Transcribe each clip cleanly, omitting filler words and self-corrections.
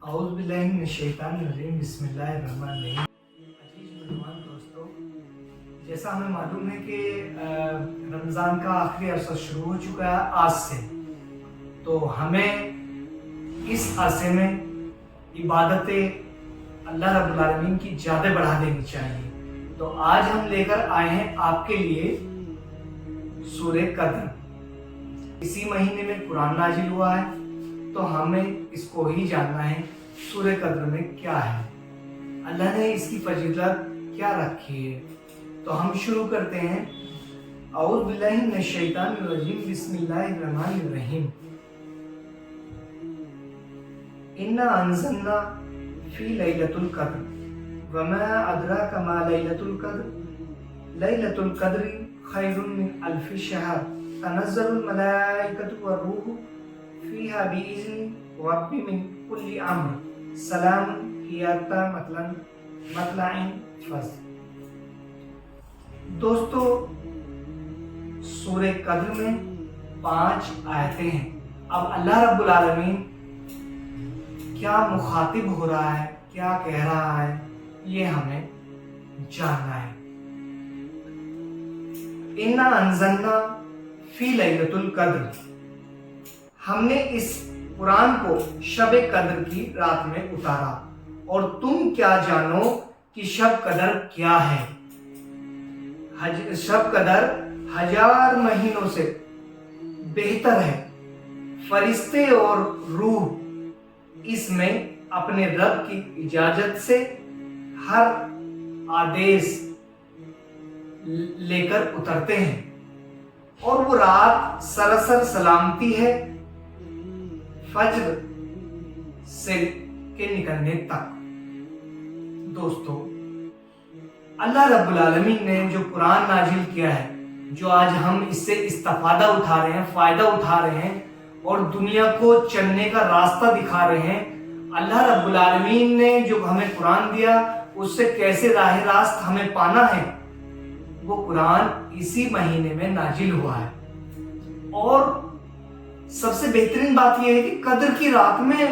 اعوذ باللہ من الشیطان الرجیم بسم اللہ الرحمن الرحیم۔ عزیز مہمان دوستو، جیسا ہمیں معلوم ہے کہ رمضان کا آخری عرصہ شروع ہو چکا ہے آج سے، تو ہمیں اس عرصے میں عبادتیں اللہ رب العالمین کی زیادہ بڑھا دینی چاہیے۔ تو آج ہم لے کر آئے ہیں آپ کے لیے سورہ قدر۔ اسی مہینے میں قرآن نازل ہوا ہے، تو ہمیں اس کو ہی جاننا ہے سورہ قدر میں کیا ہے، اللہ نے اس کی فضیلت کیا رکھی ہے۔ تو ہم شروع کرتے ہیں۔ اعوذ باللہ من الشیطان الرجیم بسم اللہ الرحمن الرحیم۔ انا انزلنا فی لیلۃ القدر وما ادراک ما لیلۃ القدر لیلۃ القدر خیر من الف شہر تنزل الملائکۃ والروح فیہا بإذن رب من کل امر سلام ہی حتی مطلع الفجر۔ دوستو، سورہ قدر میں 5 آیتیں ہیں۔ اب اللہ رب العالمین کیا مخاطب ہو رہا ہے، کیا کہہ رہا ہے، یہ ہمیں جاننا ہے۔ انا انزلنا فی لیلۃ القدر، ہم نے اس قرآن کو شب قدر کی رات میں اتارا، اور تم کیا جانو کہ شب قدر کیا ہے۔ شب قدر 1000 مہینوں سے بہتر ہے۔ فرشتے اور روح اس میں اپنے رب کی اجازت سے ہر آدیش لے کر اترتے ہیں، اور وہ رات سراسر سلامتی ہے فجر سے کے نکلنے تک۔ دوستو، اللہ رب العالمین نے جو قرآن نازل کیا ہے، جو آج ہم اس سے استفادہ اٹھا رہے ہیں، فائدہ اٹھا رہے ہیں اور دنیا کو چلنے کا راستہ دکھا رہے ہیں، اللہ رب العالمین نے جو ہمیں قرآن دیا، اس سے کیسے راہ راست ہمیں پانا ہے، وہ قرآن اسی مہینے میں نازل ہوا ہے۔ اور سب سے بہترین بات یہ ہے کہ قدر کی رات میں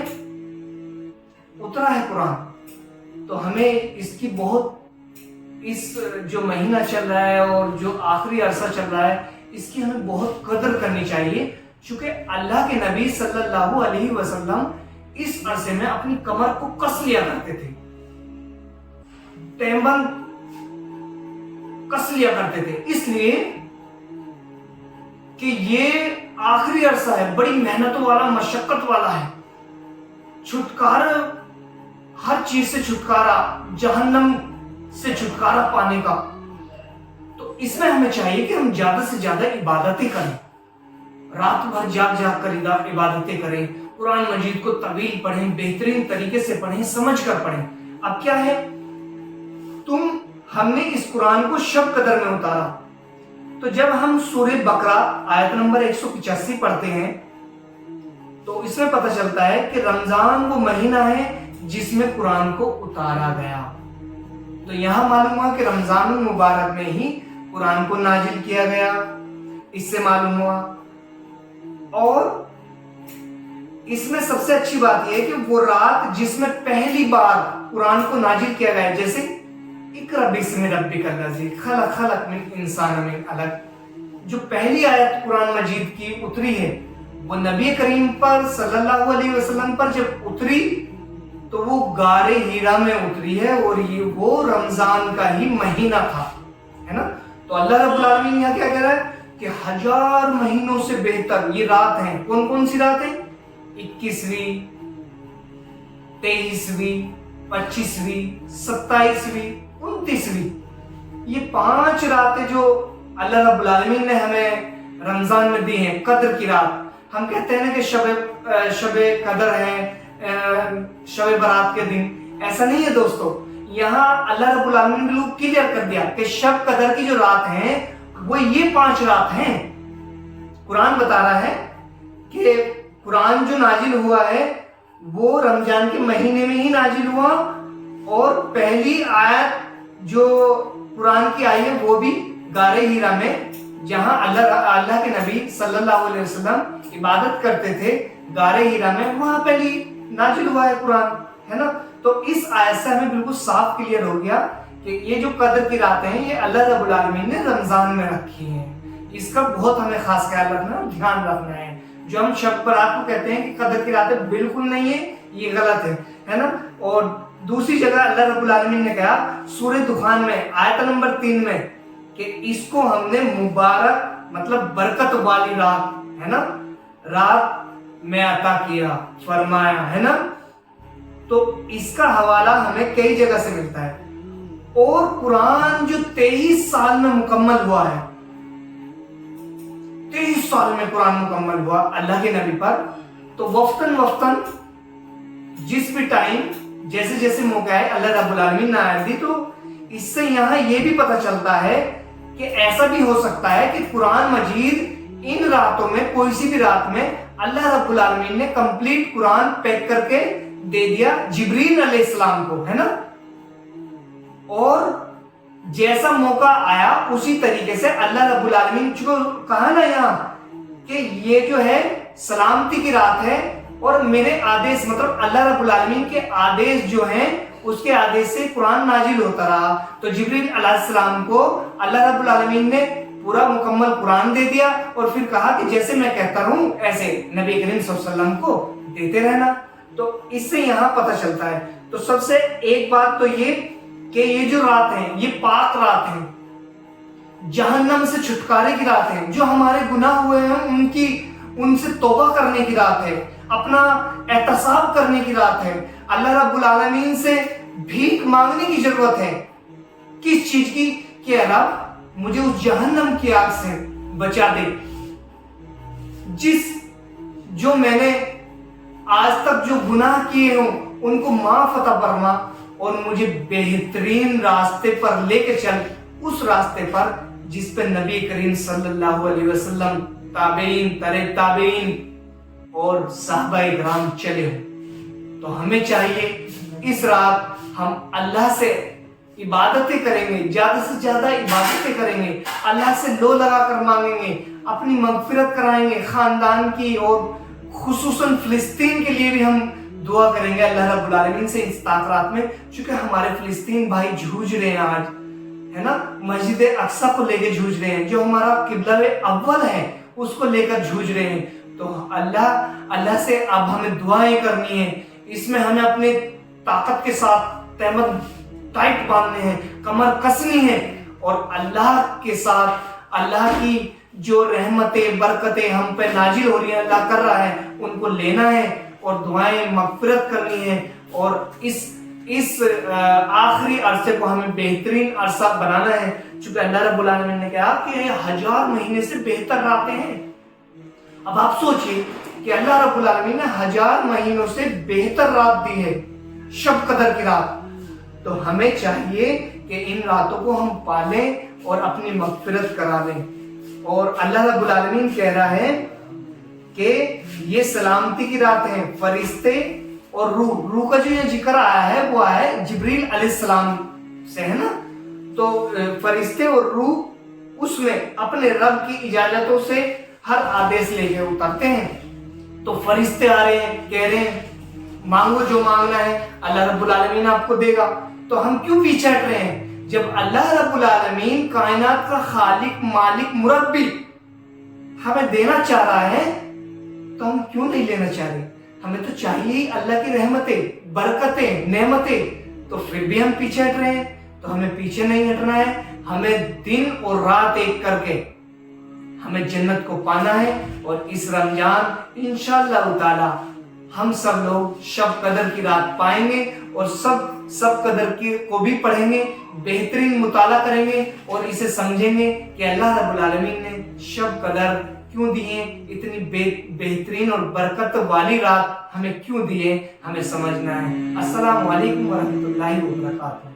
اترا ہے قرآن، تو ہمیں اس کی بہت، اس جو مہینہ چل رہا ہے اور جو آخری عرصہ چل رہا ہے، اس کی ہمیں بہت قدر کرنی چاہیے، چونکہ اللہ کے نبی صلی اللہ علیہ وسلم اس عرصے میں اپنی کمر کو کس لیا کرتے تھے، ٹیمبن کس لیا کرتے تھے، اس لیے کہ یہ آخری عرصہ ہے، بڑی محنتوں والا، مشقت والا ہے، چھٹکارا، ہر چیز سے چھٹکارا، جہنم سے چھٹکارا پانے کا۔ تو اس میں ہمیں چاہیے کہ ہم زیادہ سے زیادہ عبادتیں کریں، رات بھر جاگ جاگ کر عبادتیں کریں، قرآن مجید کو طویل پڑھیں، بہترین طریقے سے پڑھیں، سمجھ کر پڑھیں۔ اب کیا ہے، ہم نے اس قرآن کو شب قدر میں اتارا، تو جب ہم سورہ بقرہ آیت نمبر 185 پڑھتے ہیں، تو اس میں پتہ چلتا ہے کہ رمضان وہ مہینہ ہے جس میں قرآن کو اتارا گیا۔ تو یہاں معلوم ہوا کہ رمضان المبارک میں ہی قرآن کو نازل کیا گیا، اس سے معلوم ہوا۔ اور اس میں سب سے اچھی بات یہ ہے کہ وہ رات جس میں پہلی بار قرآن کو نازل کیا گیا، جیسے اقرأ باسم ربک الذی خلق خلق من انسان من علق، جو پہلی آیت قرآن مجید کی اتری ہے، وہ نبی کریم پر صلی اللہ علیہ وسلم پر جب اتری تو وہ غار ہیرا میں اتری ہے، اور یہ وہ رمضان کا ہی مہینہ تھا، ہے نا۔ تو اللہ رب العالمین یہاں کیا کہہ رہا ہے کہ 1000 مہینوں سے بہتر یہ رات ہیں۔ کون کون سی راتیں؟ 21ویں، 23ویں، 25ویں، 27ویں، 29ویں، یہ 5 راتیں جو اللہ رب العالمین نے ہمیں رمضان میں دی ہیں، قدر کی رات۔ ہم کہتے ہیں کہ شب قدر ہے، شب برات کے دن، ایسا نہیں ہے دوستو۔ یہاں اللہ رب العالمین نے بالکل کلیئر کر دیا کہ شب قدر کی جو رات ہیں وہ یہ 5 رات ہیں۔ قرآن بتا رہا ہے کہ قرآن جو نازل ہوا ہے وہ رمضان کے مہینے میں ہی نازل ہوا، اور پہلی آیت جو قرآن کی آئی ہے وہ بھی غار ہیرا میں، جہاں اللہ کے نبی صلی اللہ علیہ وسلم عبادت کرتے تھے، غار ہیرا میں، وہاں پہلی नाजिल हुआ है कुरान, है ना। तो इस आयत से हमें बिल्कुल साफ क्लियर हो गया कि ये जो कदर की रातें हैं ये अल्लाह रब्बुल आलमीन ने रमजान में रखी हैं। इसका बहुत हमें खास ख्याल रखना है, ध्यान रखना है। जो हम शब बरात को कहते हैं कि कदर की रातें बिल्कुल नहीं है, ये गलत है ना। और दूसरी जगह अल्लाह रब्बुल आलमीन ने कहा सूरह दुखान में आयत नंबर 3 में कि इसको हमने मुबारक मतलब बरकत वाली रात, है ना, रात में अता किया, फरमाया, है ना। तो इसका हवाला हमें कई जगह से मिलता है। और कुरान जो 23 साल में मुकम्मल हुआ है, 23 साल में कुरान मुकम्मल हुआ अल्लाह के नबी पर, तो वक्तन वक्तन जिस भी टाइम जैसे जैसे मौका है अल्लाह रब्बुल आलमीन ने आयत दी। तो इससे यहाँ ये भी पता चलता है कि ऐसा भी हो सकता है कि कुरान मजीद इन रातों में, कोई सी भी रात में अल्लाह रब्बुल आलमीन ने कंप्लीट कुरान पैक करके दे दिया जिब्रील अलैहिस्सलाम को, है ना। और जैसा मौका आया उसी तरीके से अल्लाह रब्बुल आलमीन को कहा ना यहाँ कि ये जो है सलामती की रात है और मेरे आदेश मतलब अल्लाह रब्बुल आलमीन के आदेश जो हैं उसके आदेश से कुरान नाजिल होता रहा। तो जिब्रील अलैहिस्सलाम को अल्लाह रब्बुल आलमीन ने पूरा मुकम्मल कुरान दे दिया और फिर कहा कि जैसे मैं कहता रहूं ऐसे नबी करीम सल्लल्लाहु अलैहि वसल्लम को देते रहना। तो इससे यहाँ पता चलता है। तो सबसे एक बात तो ये कि ये जो रात है ये पाक रात है, जहन्नम से छुटकारे की रात है, जो हमारे गुनाह हुए हैं उनसे तौबा करने की रात है, अपना एहतसाब करने की रात है, अल्लाह रब्बुल आलमीन से भीख मांगने की जरूरत है। किस चीज की? कि अल्लाह मुझे उस जहन्नम की आग से बचा दे, जो मैंने आज तक जो गुनाह किए हों उनको माफ अता फरमा और मुझे बेहतरीन रास्ते पर लेके चल, उस रास्ते पर जिस पे नबी करीम सल्लल्लाहु अलैहि वसल्लम, ताबेईन, तरे ताबेईन और सहाबाए किराम चले हो। तो हमें चाहिए इस रात हम अल्लाह से इबादतें करेंगे, ज्यादा से ज्यादा इबादतें करेंगे, अल्लाह से लो लगा कर मांगेंगे, अपनी मगफिरत कराएंगे खानदान की, और खुसूसन फिलिस्तीन के लिए भी हम दुआ करेंगे अल्लाह रब्बुल आलमीन से इस ताकरात में, क्योंकि हमारे फिलिस्तीन भाई जूझ रहे हैं आज, है ना, मस्जिद अक्सा को लेकर जूझ रहे हैं, जो हमारा किबला अव्वल है उसको लेकर जूझ रहे हैं। तो अल्लाह से अब हमें दुआएं करनी है, इसमें हमें अपने ताकत के साथ तहमत टाइट बांधने हैं, कमर कसनी है, और अल्लाह के साथ अल्लाह की जो रहमतें बरकतें हम पे नाजिल हो रही है, अल्लाह कर रहा है, उनको लेना है और दुआएं मगफिरत करनी है। और इस आखिरी अरसे को हमें बेहतरीन अरसा बनाना है, क्योंकि अल्लाह रब्बुल आलमीन ने कहा कि ये 1000 महीने से बेहतर रातें हैं। अब आप सोचिए कि अल्लाह रब्बुल आलमीन ने 1000 महीनों से बेहतर रात दी है, शब कदर की रात। तो हमें चाहिए कि इन रातों को हम पालें और अपनी मगफिरत करा लें। और अल्लाह रब्बुल आलमीन कह रहा है कि ये सलामती की रात है, फरिश्ते और रूह का जो ये जिक्र आया है वो आया है जिब्रील अलैहिस्सलाम से, है ना। तो फरिश्ते और रूह उसमें अपने रब की इजाजतों से हर आदेश लेके उतरते हैं। तो फरिश्ते आ रहे हैं, कह रहे हैं मांगो जो मांगना है, अल्लाह रब्बुल आलमीन आपको देगा। तो हम क्यों पीछे हट रहे हैं? जब अल्लाह रब्बुल आलमीन कायनात का खालिक, मालिक, मुरब्बी हमें देना चाह रहा है, तो हम क्यों नहीं लेना चाह रहे? हमें तो चाहिए अल्लाह की रहमतें, बरकतें, नेमतें। तो फिर भी हम पीछे हट रहे हैं। तो हमें पीछे नहीं हटना है, हमें दिन और रात एक करके हमें जन्नत को पाना है। और इस रमजान इंशाअल्लाह ताला हम सब लोग शब कदर की रात पाएंगे और सब कदर की को भी पढ़ेंगे, बेहतरीन मुताला करेंगे और इसे समझेंगे कि अल्लाह रब्बुल आलमीन ने शब कदर क्यों दिए, इतनी बेहतरीन और बरकत वाली रात हमें क्यों दिए, हमें समझना है। अस्सलामु अलैकुम व रहमतुल्लाहि व बरकातुहू।